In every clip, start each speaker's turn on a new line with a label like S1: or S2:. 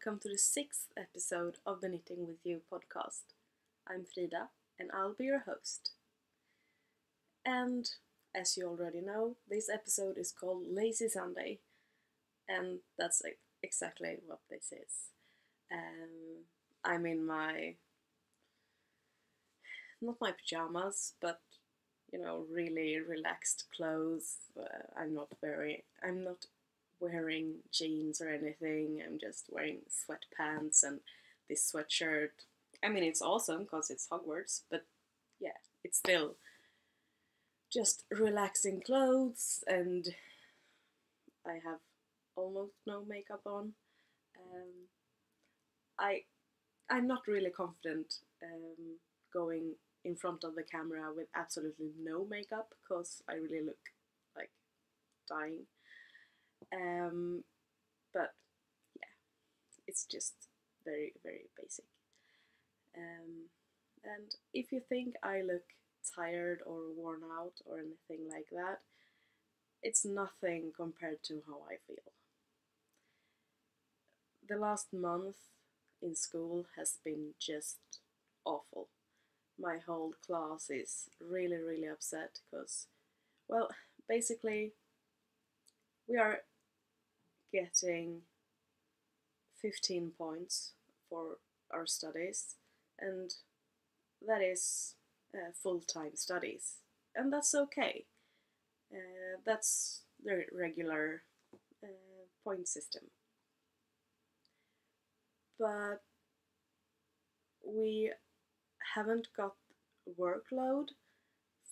S1: welcome to the 6th episode of the Knitting With Ewe podcast. I'm Frida and I'll be your host. And as you already know, this episode is called Lazy Sunday, and that's exactly what this is. I'm in my, not my pajamas, but really relaxed clothes. I'm not wearing jeans or anything. I'm just wearing sweatpants and this sweatshirt. I mean, it's awesome because it's Hogwarts, but yeah, it's still just relaxing clothes, and I have almost no makeup on. I'm not really confident going in front of the camera with absolutely no makeup because I really look like dying. But yeah, it's just very, very basic. And if you think I look tired or worn out or anything like that, it's nothing compared to how I feel. The last month in school has been just awful. My whole class is really, really upset because, well, basically we are getting 15 points for our studies, and that is full-time studies, and that's okay. That's the regular point system. But we haven't got workload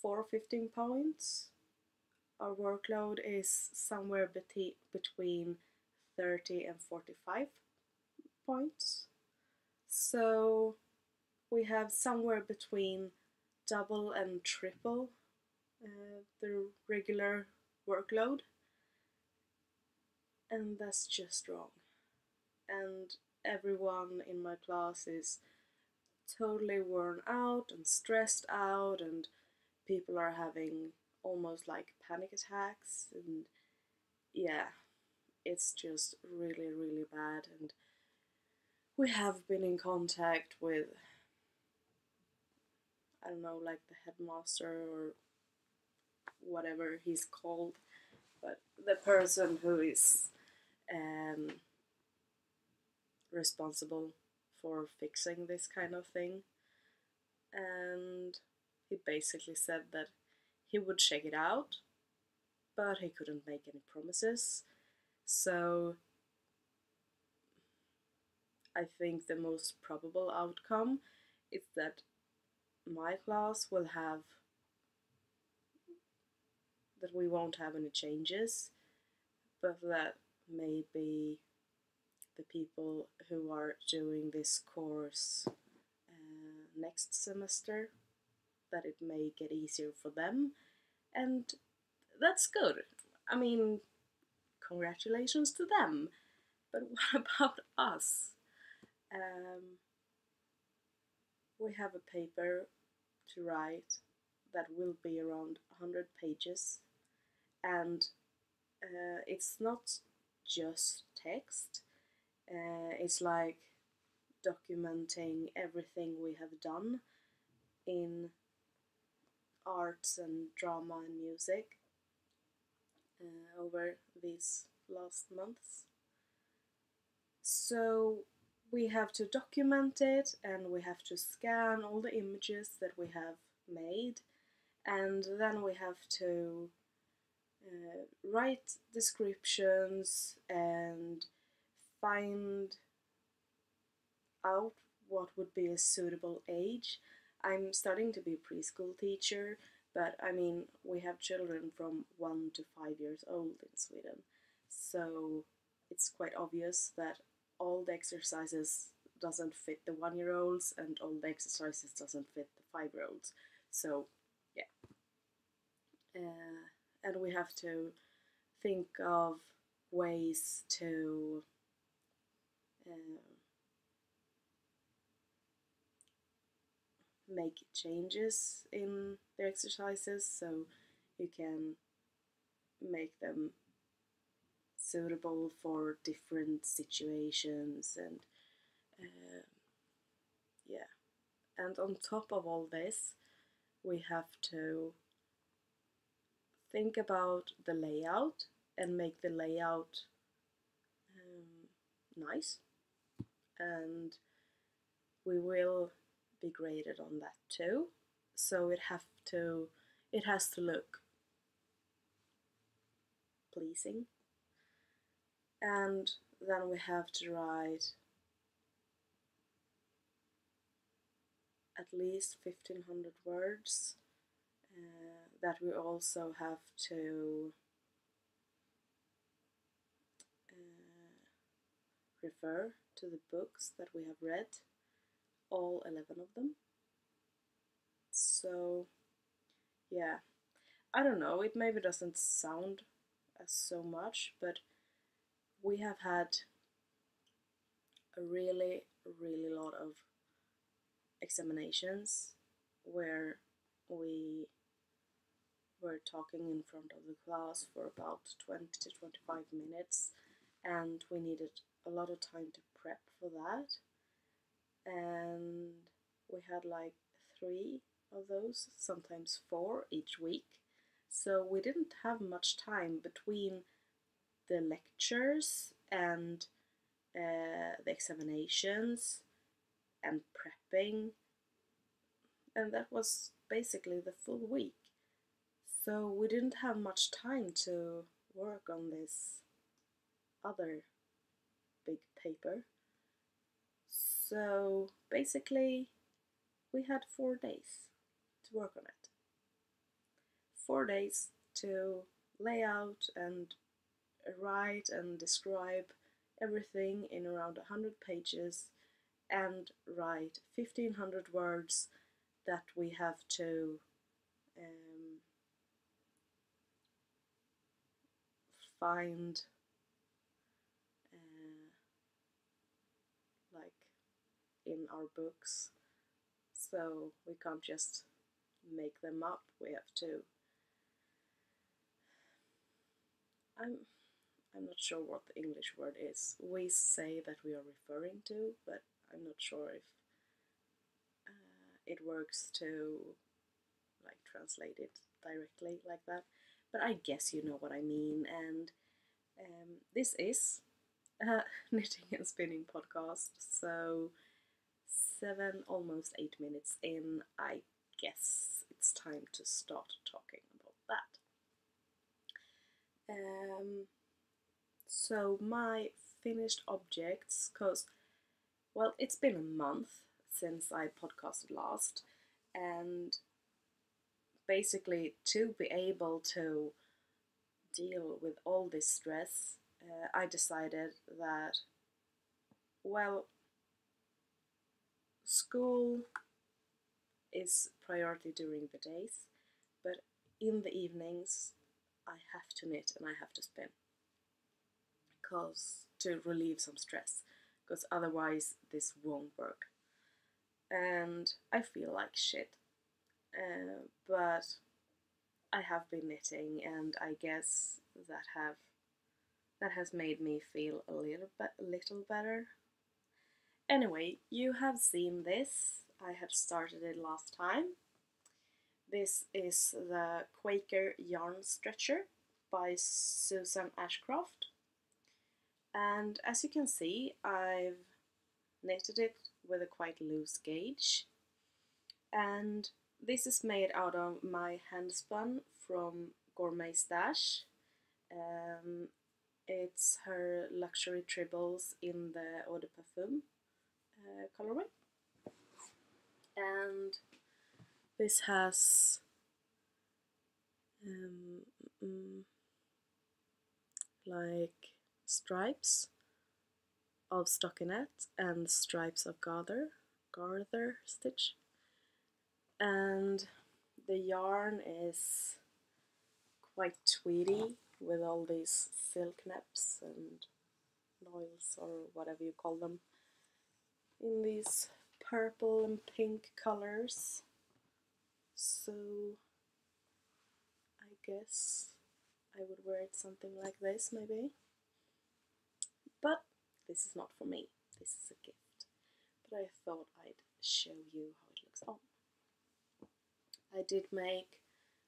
S1: for 15 points. Our workload is somewhere between 30 and 45 points. So we have somewhere between double and triple the regular workload, and that's just wrong. And everyone in my class is totally worn out and stressed out, and people are having almost like panic attacks, and yeah, it's just really, really bad. And we have been in contact with, I don't know, like the headmaster or whatever he's called, but the person who is responsible for fixing this kind of thing. And he basically said that he would check it out, but he couldn't make any promises. So I think the most probable outcome is that my class will have, that we won't have any changes, but that maybe the people who are doing this course next semester, that it may get easier for them, and that's good. I mean, congratulations to them. But what about us? We have a paper to write that will be around 100 pages, and it's not just text. It's like documenting everything we have done in arts and drama and music over these last months. So we have to document it, and we have to scan all the images that we have made, and then we have to write descriptions and find out what would be a suitable age. I'm starting to be a preschool teacher, but I mean, we have children from 1 to 5 years old in Sweden, so it's quite obvious that all the exercises doesn't fit the 1-year-olds, and all the exercises doesn't fit the 5-year-olds. So yeah, and we have to think of ways to make changes in the exercises so you can make them suitable for different situations, and yeah. And on top of all this, we have to think about the layout and make the layout nice, and we will be graded on that too. So it has to look pleasing, and then we have to write at least 1500 words. That we also have to refer to the books that we have read, all 11 of them. So yeah, I don't know, it maybe doesn't sound as so much, but we have had a really lot of examinations where we were talking in front of the class for about 20 to 25 minutes, and we needed a lot of time to prep for that, and we had like 3 of those, sometimes 4 each week, so we didn't have much time between the lectures and the examinations and prepping, and that was basically the full week. So we didn't have much time to work on this other big paper. So basically we had 4 days to work on it. 4 days to lay out and write and describe everything in around 100 pages and write 1500 words that we have to find like in our books, so we can't just make them up. We have to I'm not sure what the English word is. We say that we are referring to, but I'm not sure if it works to like translate it directly like that. But I guess you know what I mean. And this is a knitting and spinning podcast, so 7, almost 8 minutes in, I guess it's time to start talking about that. So my finished objects, because, well, it's been a month since I podcasted last, and basically to be able to deal with all this stress, I decided that, well, school is priority during the days, but in the evenings I have to knit and I have to spin, because to relieve some stress, because otherwise this won't work. And I feel like shit, but I have been knitting, and I guess that has made me feel a little better. Anyway, you have seen this. I had started it last time. This is the Quaker Yarn Stretcher by Susan Ashcroft. And as you can see, I've knitted it with a quite loose gauge. And this is made out of my handspun from Gourmet Stash. It's her luxury tribbles in the Eau de Parfum colorway. And this has like stripes of stockinette and stripes of garter stitch, and the yarn is quite tweedy with all these silk neps and noils, or whatever you call them, in these purple and pink colors. So I guess I would wear it something like this maybe. But this is not for me, this is a gift. But I thought I'd show you how it looks on. I did make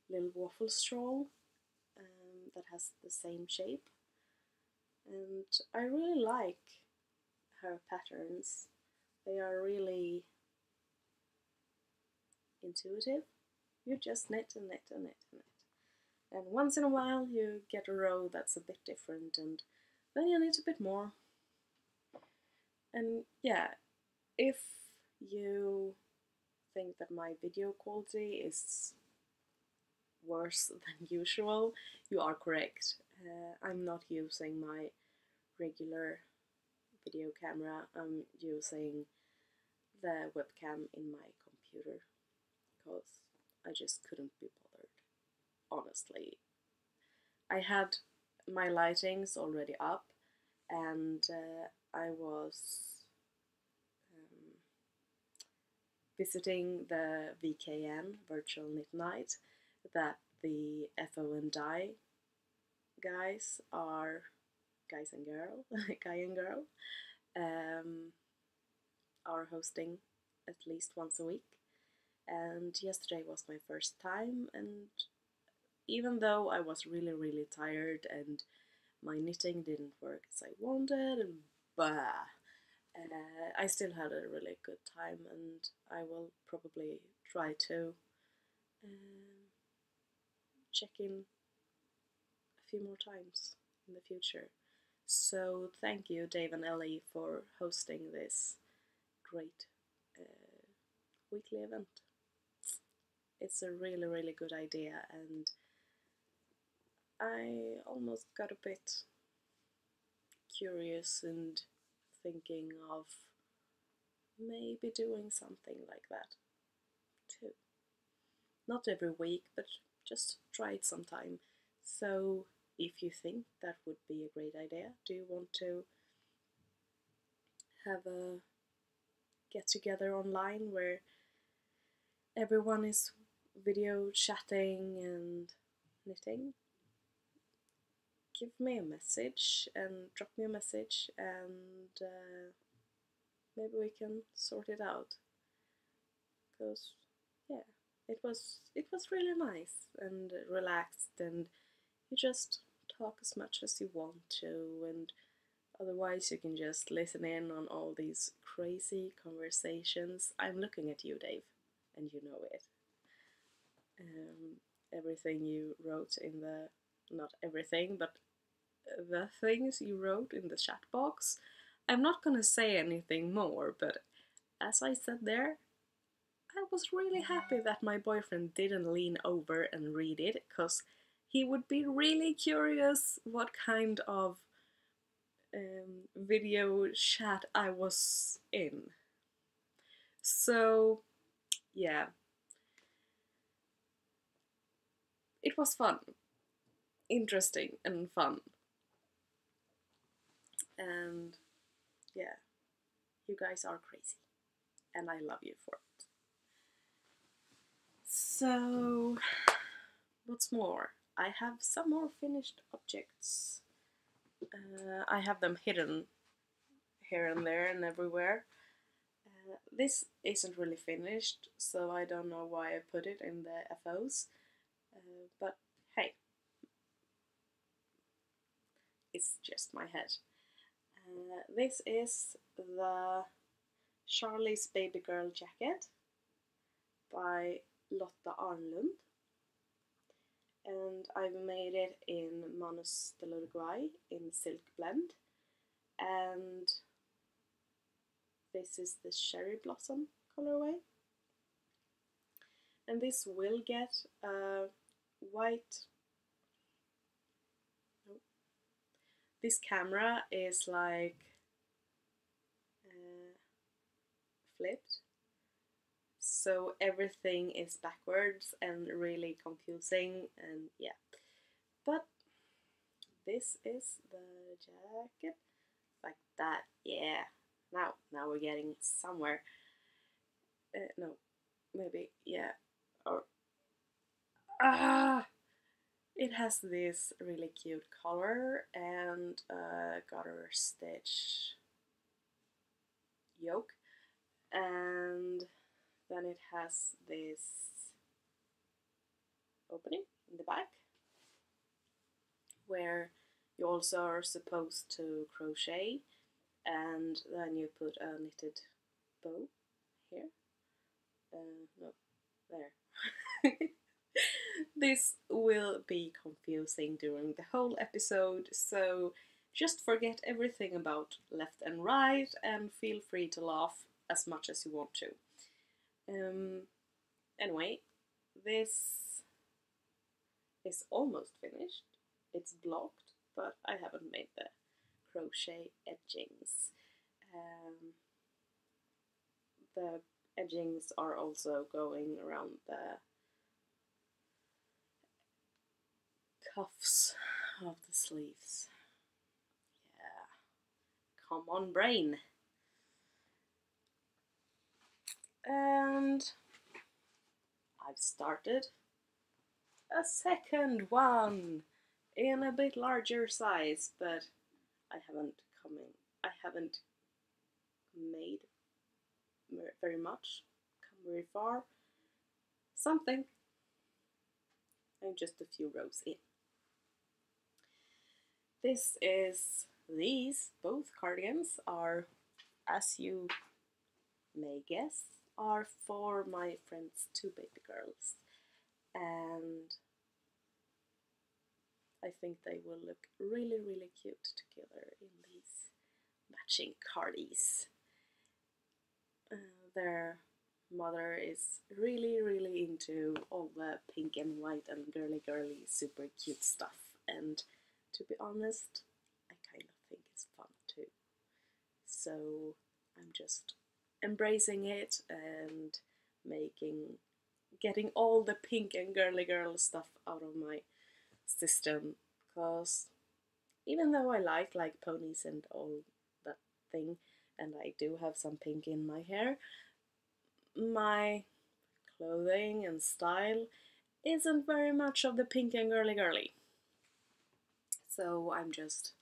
S1: a little waffle straw that has the same shape, and I really like her patterns. They are really intuitive. You just knit and knit and knit and knit. And once in a while you get a row that's a bit different, and then you knit a bit more. And yeah, if you think that my video quality is worse than usual, you are correct. I'm not using my regular video camera, I'm using the webcam in my computer because I just couldn't be bothered, honestly. I had my lightings already up, and I was visiting the VKN, Virtual Knit Night, that the FO and Die guys are, guys and girl, guy and girl, are hosting at least once a week. And yesterday was my first time, and even though I was really tired and my knitting didn't work as I wanted, and I still had a really good time, and I will probably try to check in a few more times in the future. So thank you, Dave and Ellie, for hosting this great weekly event. It's a really good idea, and I almost got a bit curious and thinking of maybe doing something like that too. Not every week, but just try it sometime. So if you think that would be a great idea, do you want to have a get together online where everyone is video chatting and knitting? Give me a message and drop me a message, and maybe we can sort it out. Because yeah, it was really nice and relaxed, and you just talk as much as you want to, and otherwise you can just listen in on all these crazy conversations. I'm looking at you, Dave, and you know it. Everything you wrote in the, not everything, but the things you wrote in the chat box. I'm not gonna say anything more, but as I said there, I was really happy that my boyfriend didn't lean over and read it, because he would be really curious what kind of video chat I was in. So yeah, it was fun, interesting and fun, and yeah, you guys are crazy and I love you for it. So what's more, I have some more finished objects. I have them hidden here and there and everywhere. This isn't really finished, so I don't know why I put it in the FOs, but hey, it's just my head. This is the Charlie's Baby Girl jacket by Lotta Arnlund, and I've made it in Manus del Uruguay in Silk Blend, and this is the Cherry Blossom colorway. And this will get a white... This camera is like flipped, so everything is backwards and really confusing, and yeah. But this is the jacket, like that, yeah. Now we're getting somewhere. No, maybe, yeah, or It has this really cute collar and a garter stitch yoke, and then it has this opening in the back where you also are supposed to crochet, and then you put a knitted bow here. No, there. This will be confusing during the whole episode, so just forget everything about left and right and feel free to laugh as much as you want to. Anyway, this is almost finished. It's blocked, but I haven't made the crochet edgings. The edgings are also going around the cuffs of the sleeves. Yeah, come on, brain. And I've started a second one in a bit larger size, but I haven't made very much, come very far. Something. I'm just a few rows in. These both cardigans are, as you may guess, are for my friend's 2 baby girls, and I think they will look really, really cute together in these matching cardies. Their mother is really, really into all the pink and white and girly, super cute stuff, and to be honest, I kind of think it's fun too. So I'm just embracing it and getting all the pink and girly girl stuff out of my system, because even though I like ponies and all that thing, and I do have some pink in my hair, my clothing and style isn't very much of the pink and girly. So I'm just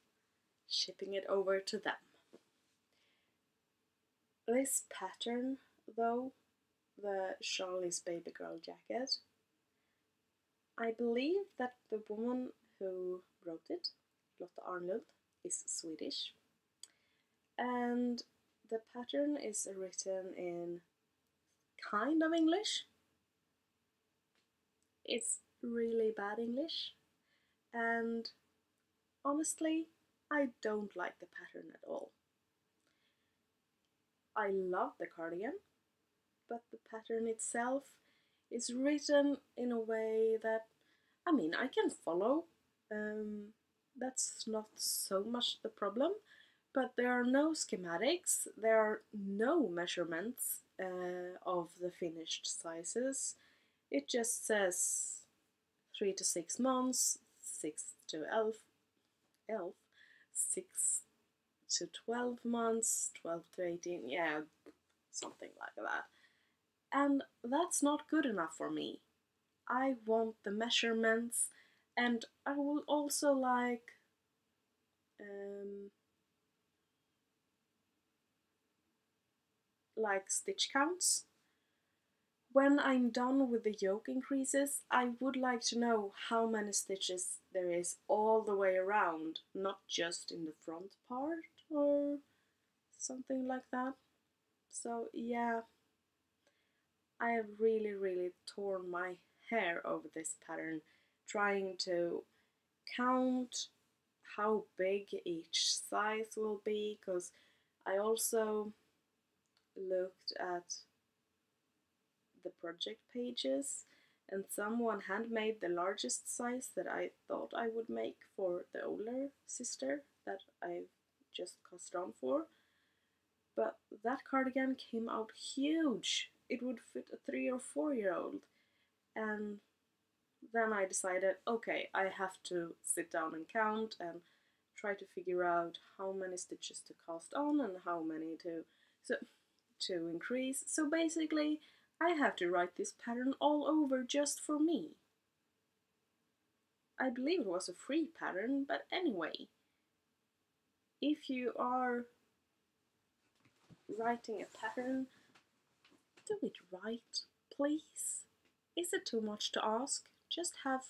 S1: shipping it over to them. This pattern, though, the Charlie's Baby Girl jacket, I believe that the woman who wrote it, Lotta Arnlund, is Swedish, and the pattern is written in kind of English. It's really bad English, and honestly, I don't like the pattern at all. I love the cardigan, but the pattern itself is written in a way that, I mean, I can follow. That's not so much the problem, but there are no schematics, there are no measurements of the finished sizes. It just says 3 to 6 months, 6 to 6 to 12 months, 12 to 18, yeah, something like that. And that's not good enough for me. I want the measurements, and I will also like stitch counts. When I'm done with the yoke increases, I would like to know how many stitches there is all the way around, not just in the front part or something like that. So yeah, I have really, really torn my hair over this pattern, trying to count how big each size will be, because I also looked at the project pages, and someone handmade the largest size that I thought I would make for the older sister that I've just cast on for. But that cardigan came out huge. It would fit a 3 or 4-year-old. And then I decided, okay, I have to sit down and count and try to figure out how many stitches to cast on and how many to increase. So basically, I have to write this pattern all over just for me. I believe it was a free pattern, but anyway, if you are writing a pattern, do it right, please. Is it too much to ask? Just have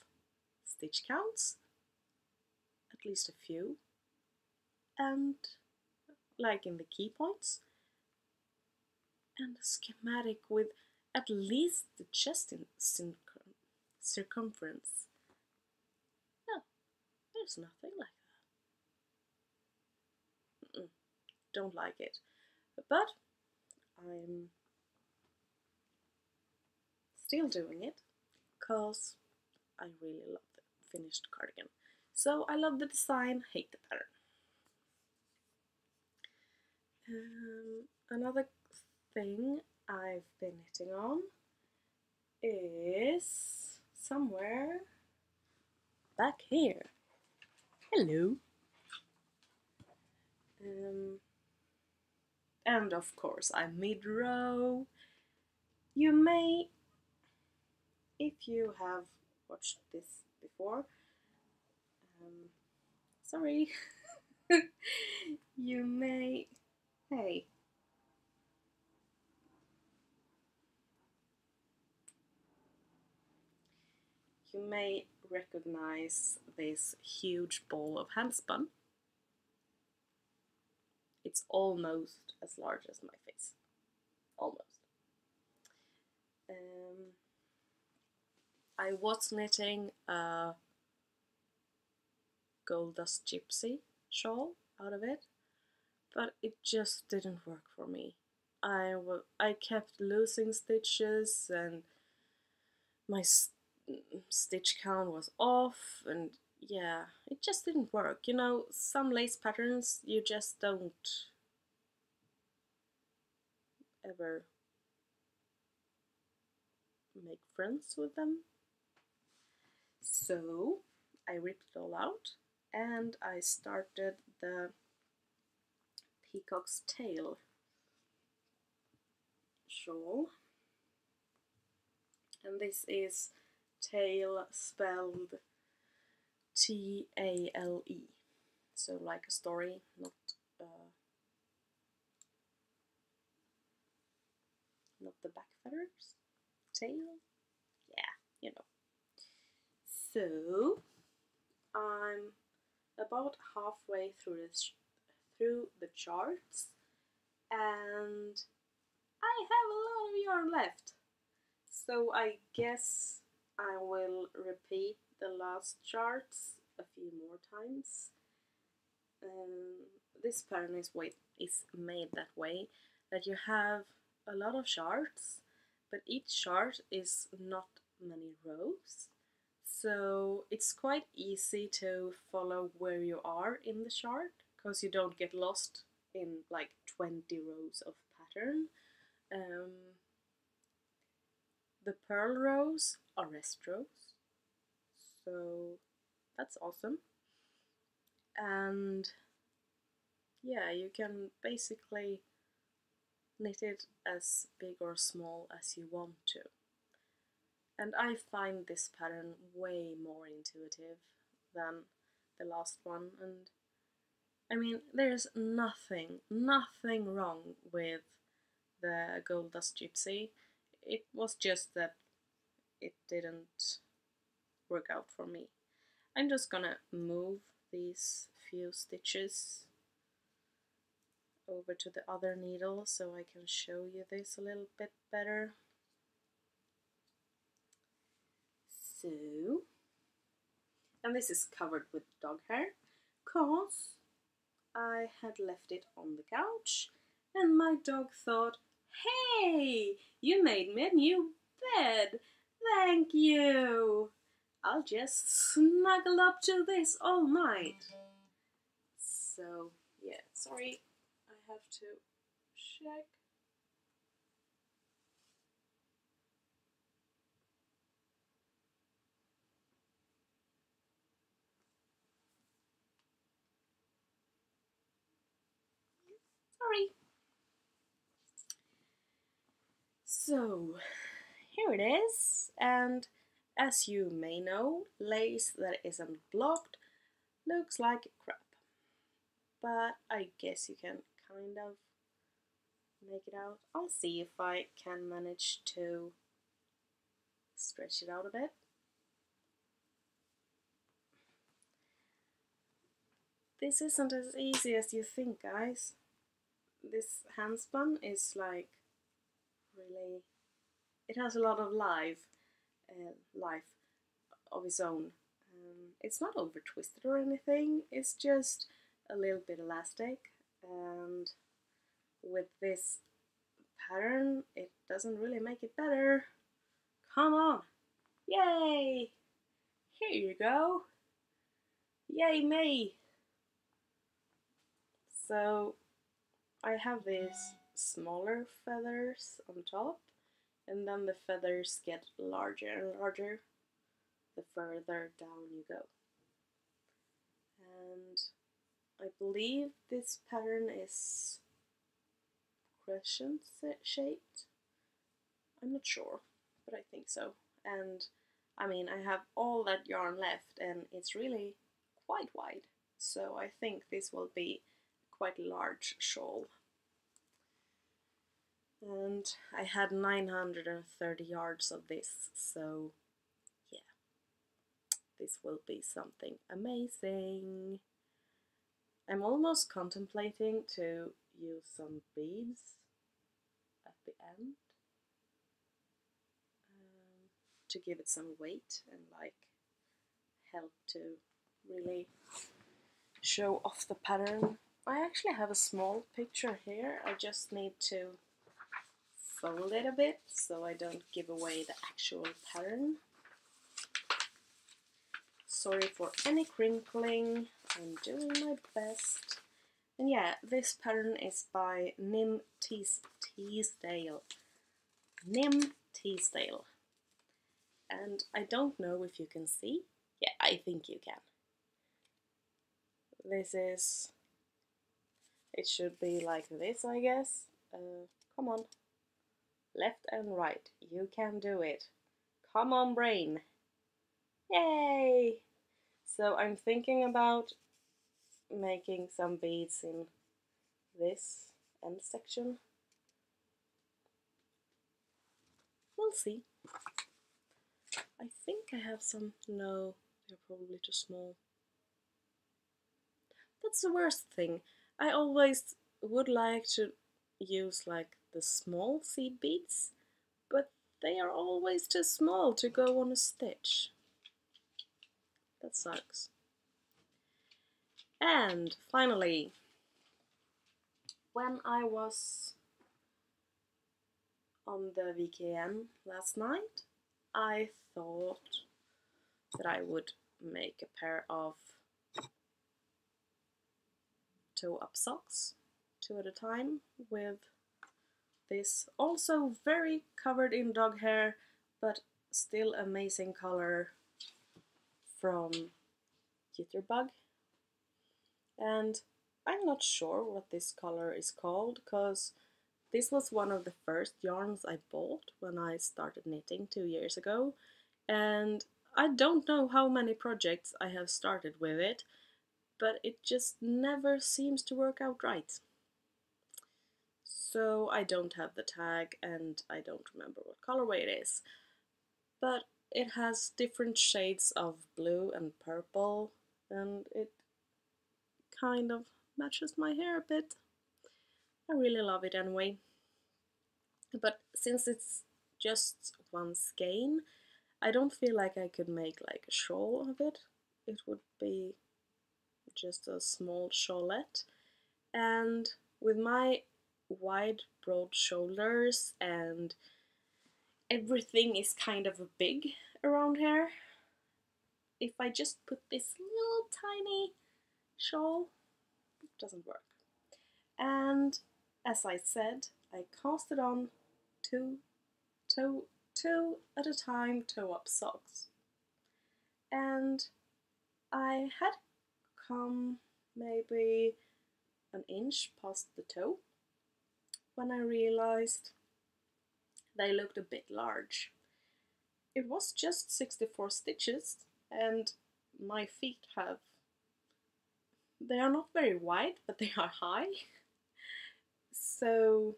S1: stitch counts, at least a few, and like in the key points, and a schematic with at least the chest in circumference. No, there's nothing like that. Don't like it. But I'm still doing it because I really love the finished cardigan. So I love the design, hate the pattern. Another thing I've been knitting on is somewhere back here. Hello. And of course I'm mid-row. You may, if you have watched this before, sorry, you may, hey, you may recognize this huge ball of handspun. It's almost as large as my face. Almost. I was knitting a Gold Dust Gypsy shawl out of it, but it just didn't work for me. I kept losing stitches and my stitch count was off, and yeah, it just didn't work. You know, some lace patterns you just don't ever make friends with them. So I ripped it all out and I started the peacock's tail shawl, and this is tail spelled T-A-L-E, so like a story, not the back feathers. Tail, yeah, you know. So I'm about halfway through the charts, and I have a lot of yarn left. So I guess I will repeat the last charts a few more times. This pattern is made that way, that you have a lot of charts, but each chart is not many rows. So it's quite easy to follow where you are in the chart, because you don't get lost in like 20 rows of pattern. The purl rows are rest rows, so that's awesome. And yeah, you can basically knit it as big or small as you want to. And I find this pattern way more intuitive than the last one, and I mean, there's nothing wrong with the Gold Dust Gypsy. It was just that it didn't work out for me. I'm just gonna move these few stitches over to the other needle so I can show you this a little bit better. So, and this is covered with dog hair, cause I had left it on the couch and my dog thought, hey, you made me a new bed, thank you. I'll just snuggle up to this all night. So yeah, sorry, I have to check. Sorry. So here it is, and As you may know, lace that isn't blocked looks like crap. But I guess you can kind of make it out. I'll see if I can manage to stretch it out a bit. This isn't as easy as you think, guys. This handspun is like really, it has a lot of life of its own. It's not over twisted or anything, it's just a little bit elastic, and with this pattern it doesn't really make it better. Come on! Yay! Here you go! Yay me! So I have these smaller feathers on top, and then the feathers get larger and larger the further down you go. And I believe this pattern is crescent shaped. I'm not sure, but I think so. And I mean, I have all that yarn left and it's really quite wide, so I think this will be quite a large shawl. And I had 930 yards of this, so yeah, this will be something amazing. I'm almost contemplating to use some beads at the end to give it some weight and like help to really show off the pattern. I actually have a small picture here. I just need to fold it a bit so I don't give away the actual pattern. Sorry for any crinkling, I'm doing my best. And yeah, this pattern is by Nim Teasdale. Nim Teasdale. And I don't know if you can see. Yeah, I think you can. This is, it should be like this, I guess. Come on. Left and right. You can do it. Come on, brain. Yay! So I'm thinking about making some beads in this end section. We'll see. I think I have some. No, they're probably too small. That's the worst thing. I always would like to use like the small seed beads, but they are always too small to go on a stitch. That sucks. And finally, when I was on the VKM last night, I thought that I would make a pair of toe-up socks, 2 at a time, with this also very covered in dog hair, but still amazing color from Jitterbug. And I'm not sure what this color is called, because this was one of the first yarns I bought when I started knitting 2 years ago, and I don't know how many projects I have started with it, but it just never seems to work out right. So I don't have the tag and I don't remember what colorway it is, but it has different shades of blue and purple, and it kind of matches my hair a bit. I really love it anyway. But since it's just one skein, I don't feel like I could make like a shawl of it. It would be just a small shawlette, and with my wide broad shoulders and everything is kind of big around here, if I just put this little tiny shawl, it doesn't work. And as I said, I cast it on two at a time toe-up socks, and I had come maybe an inch past the toe when I realized they looked a bit large. it was just 64 stitches, and my feet they are not very wide, but they are high. So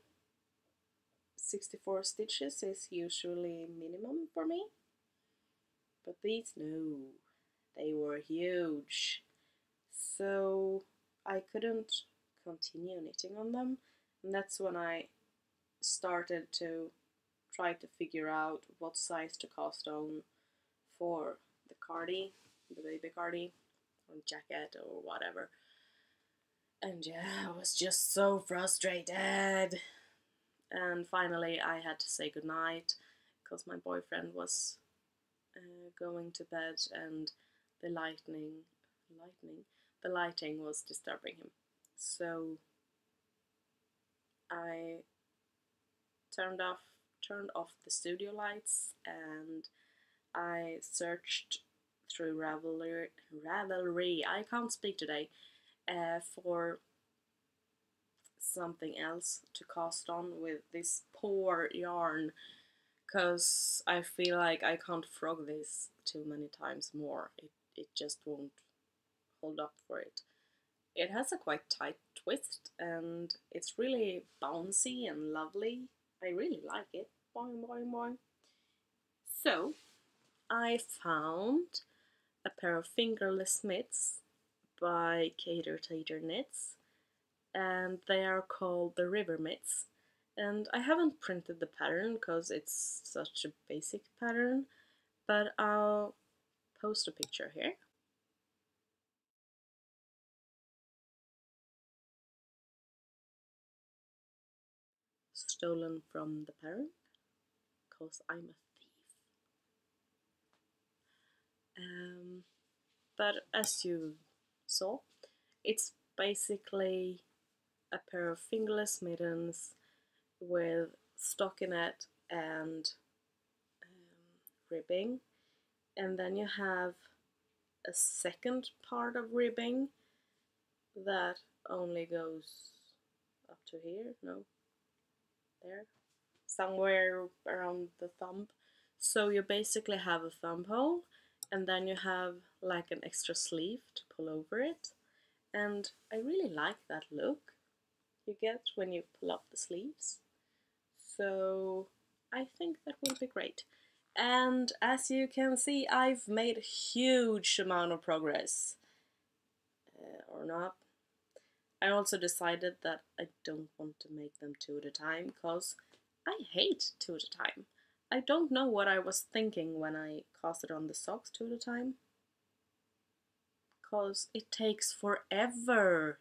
S1: 64 stitches is usually minimum for me. But these, no, they were huge. So I couldn't continue knitting on them. And that's when I started to try to figure out what size to cast on for the cardie, the baby cardie, or jacket, or whatever. And yeah, I was just so frustrated. And finally I had to say goodnight because my boyfriend was going to bed and the lighting was disturbing him. So I turned off the studio lights, and I searched through Ravelry, I can't speak today, for something else to cast on with this poor yarn, because I feel like I can't frog this too many times more. It just won't hold up for it. It has a quite tight twist and it's really bouncy and lovely. I really like it. Boing, boing, boing. So I found a pair of fingerless mitts by Cater Tater Knits, and they are called the River Mitts. And I haven't printed the pattern because it's such a basic pattern, but I'll post a picture here. Stolen from the parent, because I'm a thief. But as you saw, it's basically a pair of fingerless mittens with stockinette and ribbing, and then you have a second part of ribbing that only goes up to here, no, there, somewhere around the thumb. So you basically have a thumb hole, and then you have like an extra sleeve to pull over it. And I really like that look you get when you pull up the sleeves. So I think that will be great. And as you can see, I've made a huge amount of progress. Or not. I also decided that I don't want to make them two at a time, because I hate two at a time. I don't know what I was thinking when I casted on the socks two at a time, because it takes forever.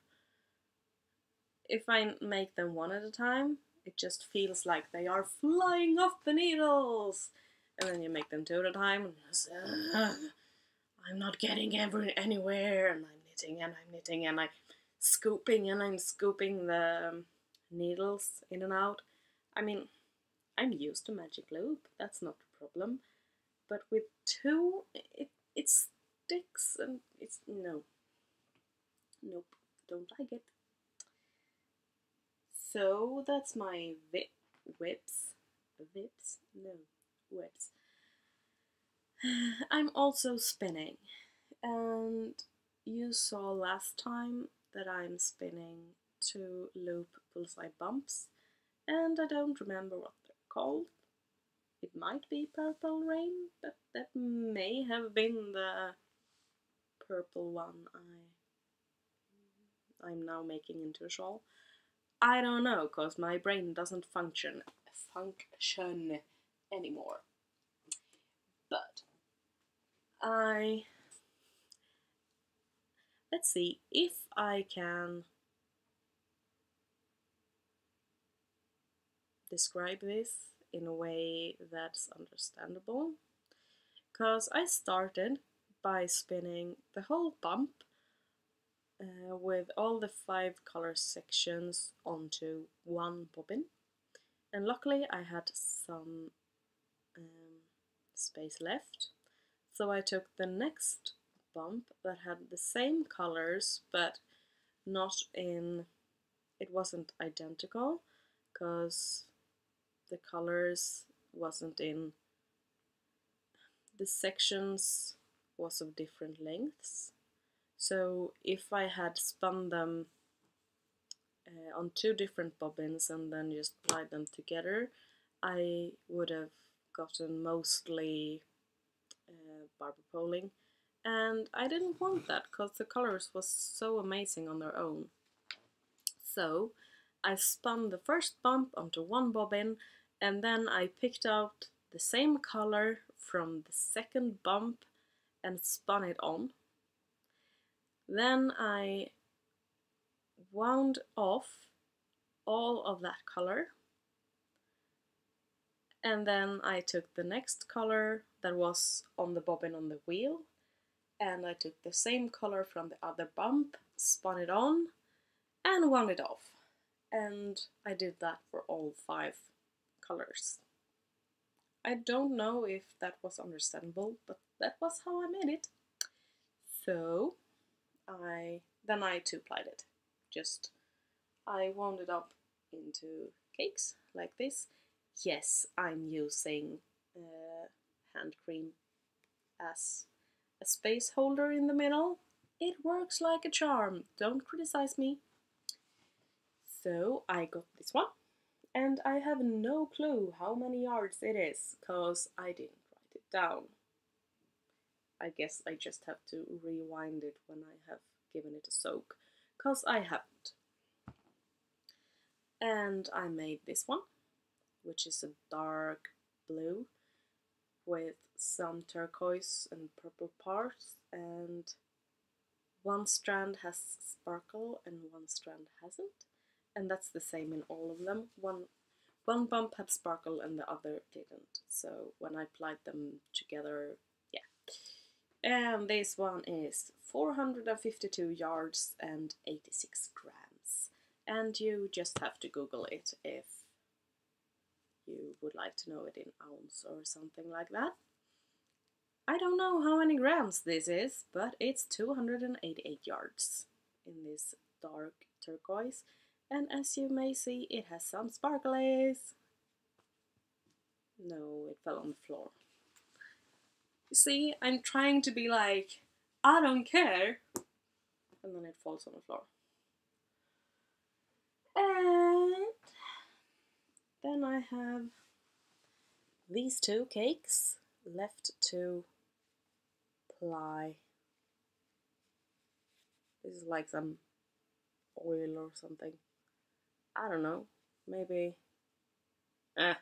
S1: If I make them one at a time, it just feels like they are flying off the needles. And then you make them two at a time, and just, I'm not getting anywhere, and I'm knitting and I'm knitting and I'm scooping the needles in and out. I mean, I'm used to magic loop, that's not a problem. But with two, it sticks and it's, no. Nope, don't like it. So that's my whips. No, whips. I'm also spinning, and you saw last time that I'm spinning 2 loop bullseye bumps, and I don't remember what they're called. It might be Purple Rain, but that may have been the purple one I'm now making into a shawl. I don't know, cause my brain doesn't function anymore. But let's see if I can describe this in a way that's understandable. Because I started by spinning the whole bump with all the 5 color sections onto one bobbin, and luckily I had some space left, so I took the next bump that had the same colors but not in, it wasn't identical because the colors wasn't in the sections was of different lengths. So if I had spun them on 2 different bobbins and then just plied them together, I would have gotten mostly barber poling, and I didn't want that because the colors was so amazing on their own. So I spun the first bump onto 1 bobbin, and then I picked out the same color from the second bump and spun it on. Then I wound off all of that color, and then I took the next color that was on the bobbin on the wheel, and I took the same color from the other bump, spun it on, and wound it off. And I did that for all 5 colors. I don't know if that was understandable, but that was how I made it. So then I 2-plied it. I wound it up into cakes like this. Yes, I'm using hand cream as a space holder in the middle. It works like a charm, don't criticize me. So I got this one, and I have no clue how many yards it is, cause I didn't write it down. I guess I just have to rewind it when I have given it a soak, cause I haven't. And I made this one, which is a dark blue with some turquoise and purple parts, and 1 strand has sparkle and 1 strand hasn't, and that's the same in all of them. One bump had sparkle and the other didn't, so when I plied them together, yeah. And this one is 452 yards and 86 grams, and you just have to Google it if you would like to know it in ounce or something like that. I don't know how many grams this is, but it's 288 yards in this dark turquoise, and as you may see, it has some sparkles. No, it fell on the floor. You see, I'm trying to be like, I don't care, and then it falls on the floor. And then I have these 2 cakes left to ply. This is like some oil or something. I don't know. Maybe. I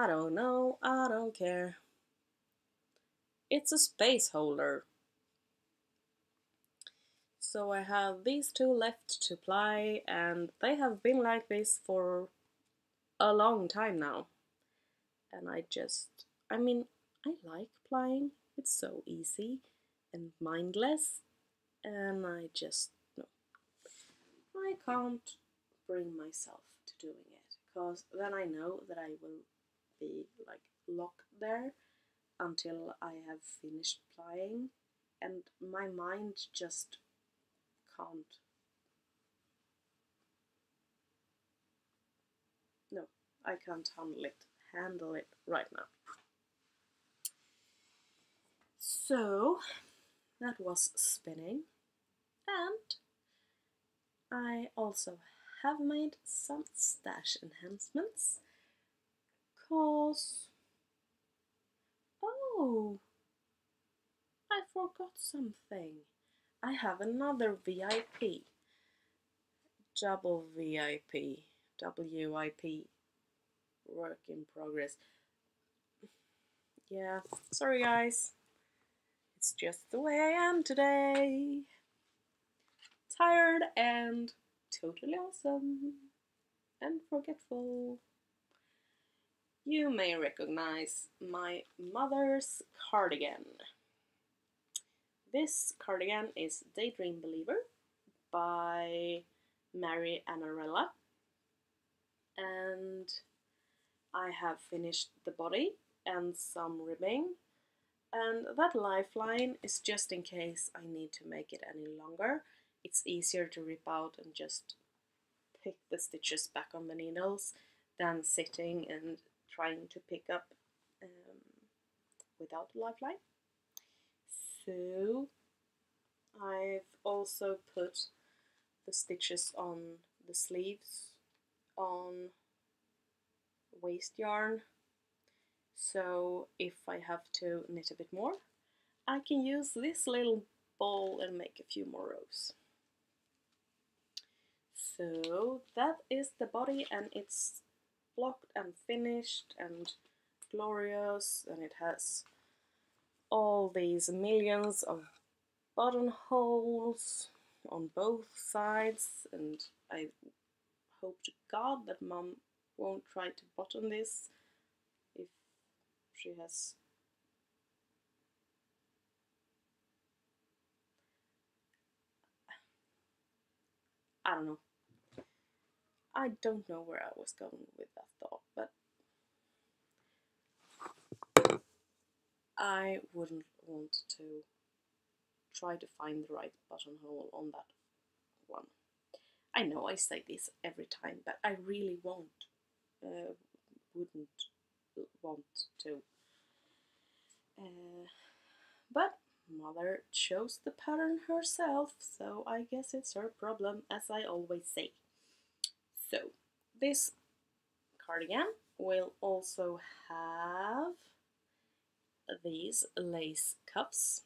S1: don't know. I don't care. It's a space holder. So I have these 2 left to ply, and they have been like this for a long time now. And I like plying. It's so easy and mindless, and I can't bring myself to doing it, because then I know that I will be like locked there until I have finished plying, and my mind just can't. No, I can't handle it right now. So that was spinning, and I also have made some stash enhancements, cause oh, I forgot something. I have another VIP, double VIP, WIP, work in progress. Yeah, sorry guys, it's just the way I am today. Tired and totally awesome and forgetful. You may recognize my mother's cardigan. This cardigan is Daydream Believer by Mary Annarella, and I have finished the body and some ribbing, and that lifeline is just in case I need to make it any longer. It's easier to rip out and just pick the stitches back on the needles than sitting and trying to pick up without a lifeline. So I've also put the stitches on the sleeves on waste yarn, so if I have to knit a bit more, I can use this little ball and make a few more rows. So that is the body, and it's blocked and finished and glorious, and it has all these millions of buttonholes on both sides, and I hope to God that Mum won't try to button this if she has I don't know. I don't know where I was going with that thought, but I wouldn't want to try to find the right buttonhole on that one. I know I say this every time, but I really wouldn't want to. But Mother chose the pattern herself, so I guess it's her problem, as I always say. So, this cardigan will also have these lace cuffs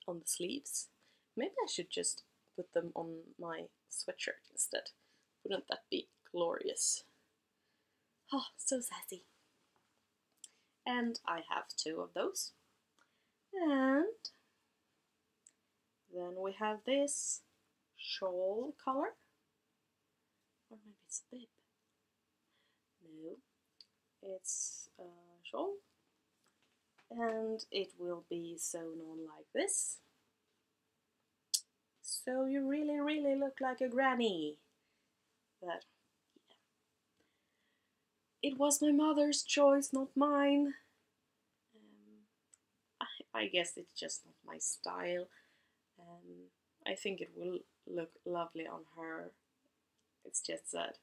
S1: on the sleeves. Maybe I should just put them on my sweatshirt instead. Wouldn't that be glorious? Oh, so sassy. And I have 2 of those. And then we have this shawl color. Or maybe it's a bib. No, it's a shawl. And it will be sewn on like this. So you really, really look like a granny. But yeah. It was my mother's choice, not mine. I guess it's just not my style. I think it will look lovely on her. It's just that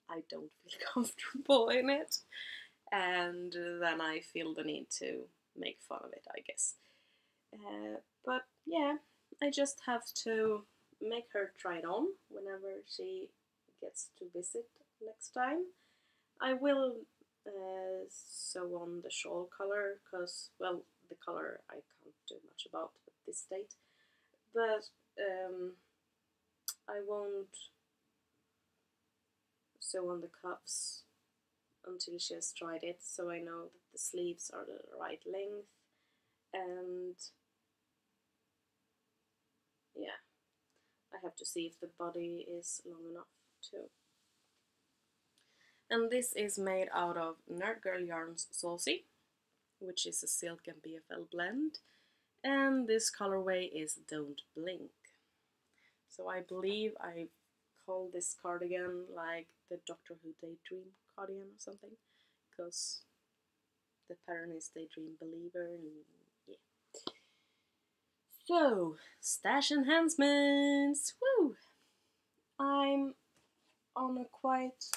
S1: I don't feel comfortable in it. And then I feel the need to make fun of it, I guess. But yeah, I just have to make her try it on whenever she gets to visit next time. I will sew on the shawl color, because, well, the color I can't do much about at this state. But I won't sew on the cuffs until she has tried it, so I know that the sleeves are the right length, and yeah, I have to see if the body is long enough too. And this is made out of Nerd Girl Yarns Saucy, which is a silk and BFL blend, and this colorway is Don't Blink. So I believe I call this cardigan like the Doctor Who Daydream cardigan or something, because the pattern is Daydream Believer, and yeah. So, stash enhancements! Woo! I'm on a quite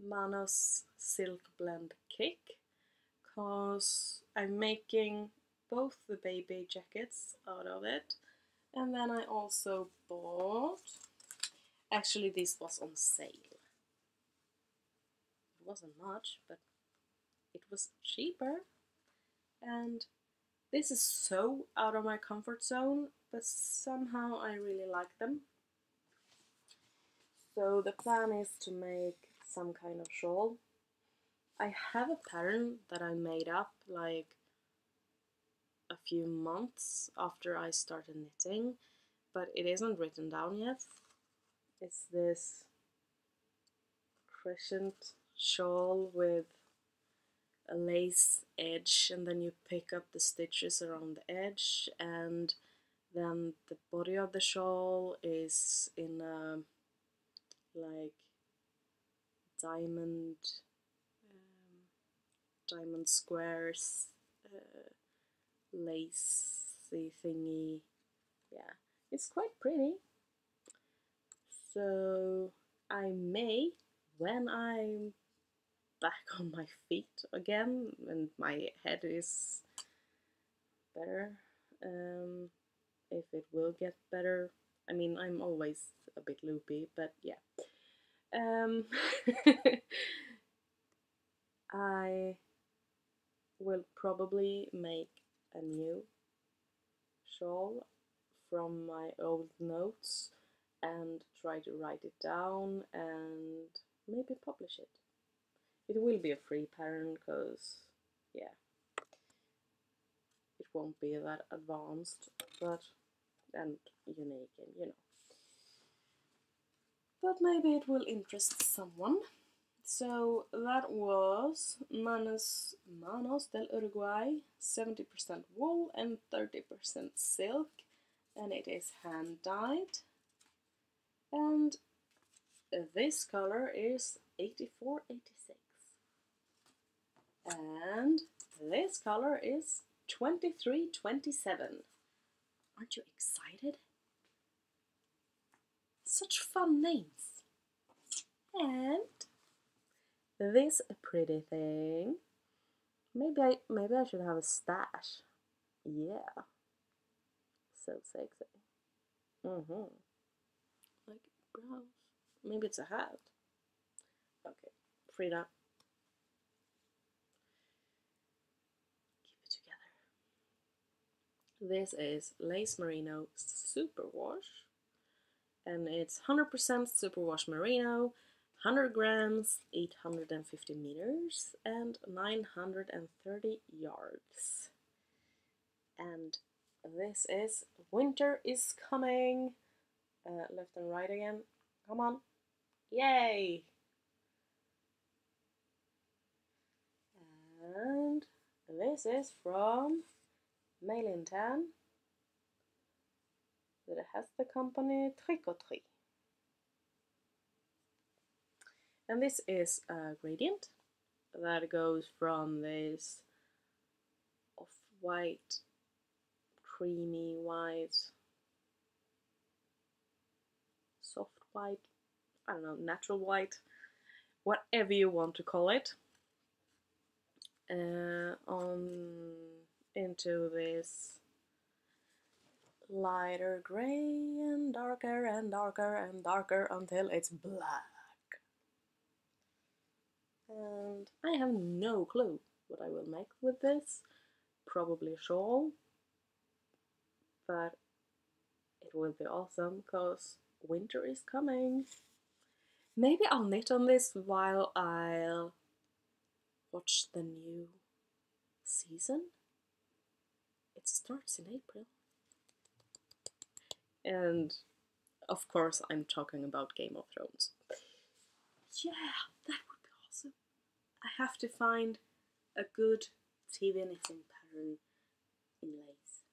S1: Manos silk blend kick, cause I'm making both the baby jackets out of it, and then I also bought, actually this was on sale. It wasn't much, but it was cheaper, and this is so out of my comfort zone, but somehow I really like them. So the plan is to make some kind of shawl. I have a pattern that I made up like a few months after I started knitting, but it isn't written down yet. It's this crescent shawl with a lace edge, and then you pick up the stitches around the edge, and then the body of the shawl is in a like diamond squares lacy thingy. Yeah, it's quite pretty. So I may, when I'm back on my feet again and my head is better. If it will get better. I mean, I'm always a bit loopy, but yeah. I will probably make a new shawl from my old notes and try to write it down and maybe publish it. It will be a free pattern because, yeah, it won't be that advanced, but and unique and But maybe it will interest someone. So that was Manos del Uruguay, 70% wool and 30% silk, and it is hand dyed. And this color is 8486. And this color is 2327. Aren't you excited? Such fun names. And this pretty thing. Maybe I should have a stash. Yeah. So sexy. Like brows. Maybe it's a hat. Okay, Frida. Keep it together. This is Lace Merino Superwash. And it's 100% Superwash Merino, 100 grams, 850 meters, and 930 yards. And this is Winter is Coming. Left and right again. Come on. Yay! And this is from Mail Tan. That has the company Tricoterie. And this is a gradient that goes from this off-white, creamy white, soft white, I don't know, natural white, whatever you want to call it, on into this lighter gray and darker and darker and darker until it's black. And I have no clue what I will make with this. Probably a shawl, but it will be awesome because winter is coming. Maybe I'll knit on this while I'll watch the new season. It starts in April. And of course I'm talking about Game of Thrones. Yeah, that would be awesome. I have to find a good TV knitting pattern in lace.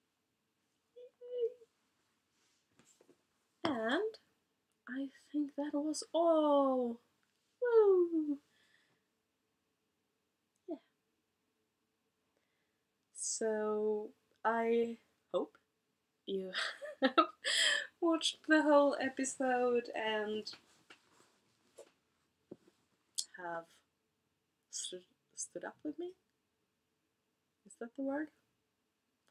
S1: Yay. And I think that was all. Woo! Yeah. So I hope you have watched the whole episode and have stood up with me. Is that the word?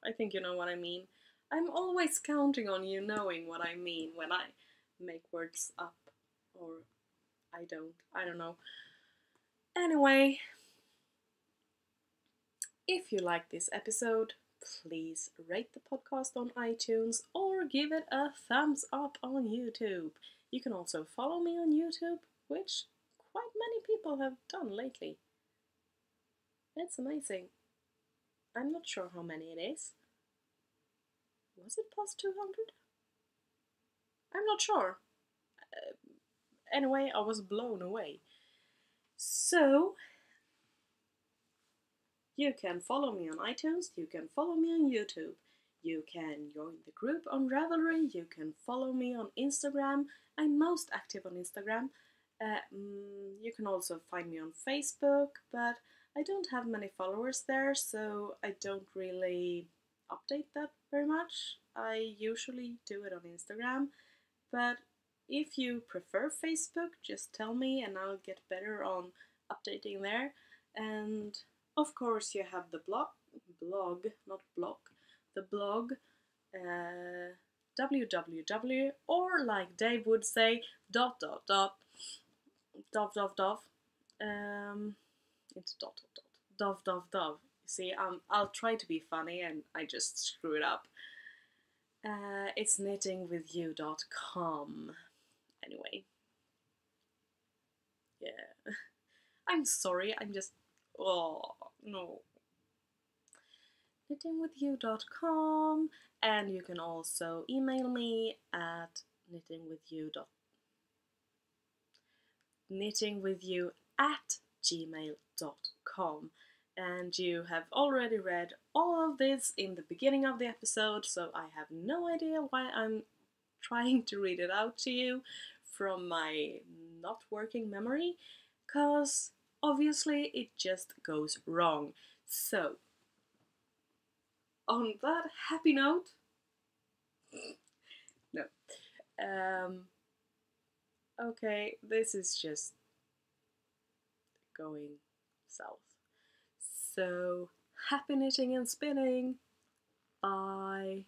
S1: I think you know what I mean. I'm always counting on you knowing what I mean when I make words up, or I don't know. Anyway, if you like this episode, please rate the podcast on iTunes or give it a thumbs up on YouTube. You can also follow me on YouTube, which quite many people have done lately. It's amazing. I'm not sure how many it is. Was it past 200? I'm not sure. Anyway, I was blown away. So, you can follow me on iTunes, you can follow me on YouTube, you can join the group on Ravelry, you can follow me on Instagram. I'm most active on Instagram. You can also find me on Facebook, but I don't have many followers there, so I don't really update that very much. I usually do it on Instagram, but if you prefer Facebook, just tell me and I'll get better on updating there. And of course you have the blog, the blog, www, or like Dave would say, dot dot dot, dov dov dov, it's dot dot dot, dov dov dov. You see, I'll try to be funny and I just screw it up. It's knittingwithewe.com. Anyway, yeah. I'm sorry, I'm just, oh no. knittingwithewe.com, and you can also email me at knittingwithewe@gmail.com. And you have already read all of this in the beginning of the episode, so I have no idea why I'm trying to read it out to you from my not working memory, cause obviously it just goes wrong. So, on that happy note, no. Okay, this is just going south. So, happy knitting and spinning! Bye!